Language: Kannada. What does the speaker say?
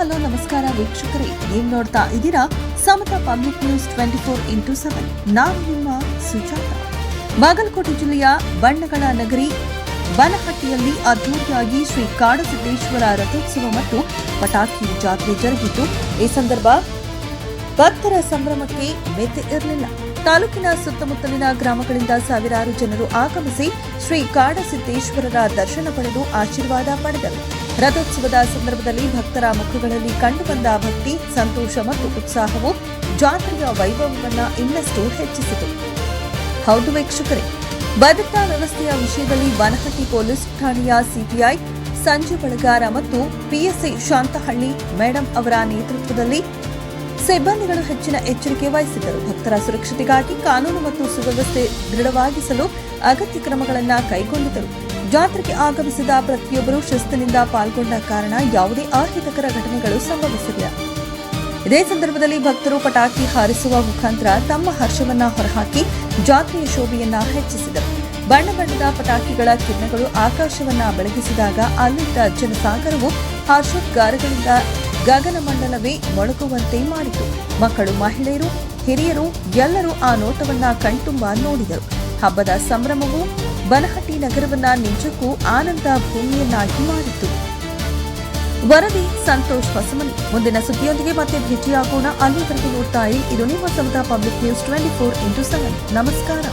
ಹಲೋ ನಮಸ್ಕಾರ ವೀಕ್ಷಕರೇ, ನೀವು ನೋಡ್ತಾ ಇದ್ದೀರಾ ಸಮತಾ ಪಬ್ಲಿಕ್ ನ್ಯೂಸ್ 24x7. ನಾನು ನಿಮ್ಮ ಸುಜಾತ. ಬಾಗಲಕೋಟೆ ಜಿಲ್ಲೆಯ ಬಣ್ಣಗಳ ನಗರಿ ಬನಹಟ್ಟಿಯಲ್ಲಿ ಅದ್ದೂರಿಯಾಗಿ ಶ್ರೀ ಕಾಡಸಿದ್ದೇಶ್ವರ ರಥೋತ್ಸವ ಮತ್ತು ಪಟಾಕಿ ಜಾತ್ರೆ ಜರುಗಿತು. ಈ ಸಂದರ್ಭ ಭಕ್ತರ ಸಂಭ್ರಮಕ್ಕೆ ಮಿತಿ ಇರಲಿಲ್ಲ. ತಾಲೂಕಿನ ಸುತ್ತಮುತ್ತಲಿನ ಗ್ರಾಮಗಳಿಂದ ಸಾವಿರಾರು ಜನರು ಆಗಮಿಸಿ ಶ್ರೀ ಕಾಡಸಿದ್ದೇಶ್ವರರ ದರ್ಶನ ಪಡೆದು ಆಶೀರ್ವಾದ ಪಡೆದರು. ರಥೋತ್ಸವದ ಸಂದರ್ಭದಲ್ಲಿ ಭಕ್ತರ ಮುಖಗಳಲ್ಲಿ ಕಂಡುಬಂದ ಭಕ್ತಿ, ಸಂತೋಷ ಮತ್ತು ಉತ್ಸಾಹವು ಜಾತ್ರೆಯ ವೈಭವವನ್ನು ಇನ್ನಷ್ಟು ಹೆಚ್ಚಿಸಿತು. ಹೌದು ವೀಕ್ಷಕರೇ, ಭದ್ರತಾ ವ್ಯವಸ್ಥೆಯ ವಿಷಯದಲ್ಲಿ ಬನಹಟ್ಟಿ ಪೊಲೀಸ್ ಠಾಣೆಯ ಸಿಪಿಐ ಸಂಜು ಬಳಗಾರ ಮತ್ತು ಪಿಎಸ್ಐ ಶಾಂತಹಳ್ಳಿ ಮೇಡಂ ಅವರ ನೇತೃತ್ವದಲ್ಲಿ ಸಿಬ್ಬಂದಿಗಳು ಹೆಚ್ಚಿನ ಎಚ್ಚರಿಕೆ ವಹಿಸಿದ್ದರು. ಭಕ್ತರ ಸುರಕ್ಷತೆಗಾಗಿ ಕಾನೂನು ಮತ್ತು ಸುವ್ಯವಸ್ಥೆ ದೃಢವಾಗಿಸಲು ಅಗತ್ಯ ಕ್ರಮಗಳನ್ನು ಕೈಗೊಂಡಿದ್ದರು. ಜಾತ್ರೆಗೆ ಆಗಮಿಸಿದ ಪ್ರತಿಯೊಬ್ಬರು ಶಿಸ್ತಿನಿಂದ ಪಾಲ್ಗೊಂಡ ಕಾರಣ ಯಾವುದೇ ಅಹಿತಕರ ಘಟನೆಗಳು ಸಂಭವಿಸಿಲ್ಲ. ಇದೇ ಸಂದರ್ಭದಲ್ಲಿ ಭಕ್ತರು ಪಟಾಕಿ ಹಾರಿಸುವ ಮುಖಾಂತರ ತಮ್ಮ ಹರ್ಷವನ್ನ ಹೊರಹಾಕಿ ಜಾತ್ರೆಯ ಶೋಭೆಯನ್ನ ಹೆಚ್ಚಿಸಿದರು. ಬಣ್ಣ ಬಣ್ಣದ ಪಟಾಕಿಗಳ ಕಿರಣಗಳು ಆಕಾಶವನ್ನ ಬೆಳಗಿಸಿದಾಗ ಅಲ್ಲಿದ್ದ ಜನಸಾಗರವು ಹರ್ಷೋದ್ಗಾರಗಳಿಂದ ಗಗನಮಂಡಲವೇ ಮೊಳಗುವಂತೆ ಮಾಡಿತು. ಮಕ್ಕಳು, ಮಹಿಳೆಯರು, ಹಿರಿಯರು ಎಲ್ಲರೂ ಆ ನೋಟವನ್ನ ಕಣ್ತುಂಬ ನೋಡಿದರು. ಹಬ್ಬದ ಸಂಭ್ರಮವು ಬನಹಟ್ಟಿ ನಗರವನ್ನ ನಿಜಕ್ಕೂ ಆನಂದ ಭೂಮಿಯನ್ನಾಗಿ ಮಾಡಿತು. ವರದಿ ಸಂತೋಷ್ ಹೊಸಮನಿ. ಮುಂದಿನ ಸುದ್ದಿಯೊಂದಿಗೆ ಮತ್ತೆ ಭೇಟಿಯಾಗೋಣ. ಅಲ್ಲಿವರೆಗೂ ನೋಡ್ತಾ ಇರಿ, ಇದು ನಿಮ್ಮ ಸಮತಾ ಪಬ್ಲಿಕ್ ನ್ಯೂಸ್ 24x7. ನಮಸ್ಕಾರ.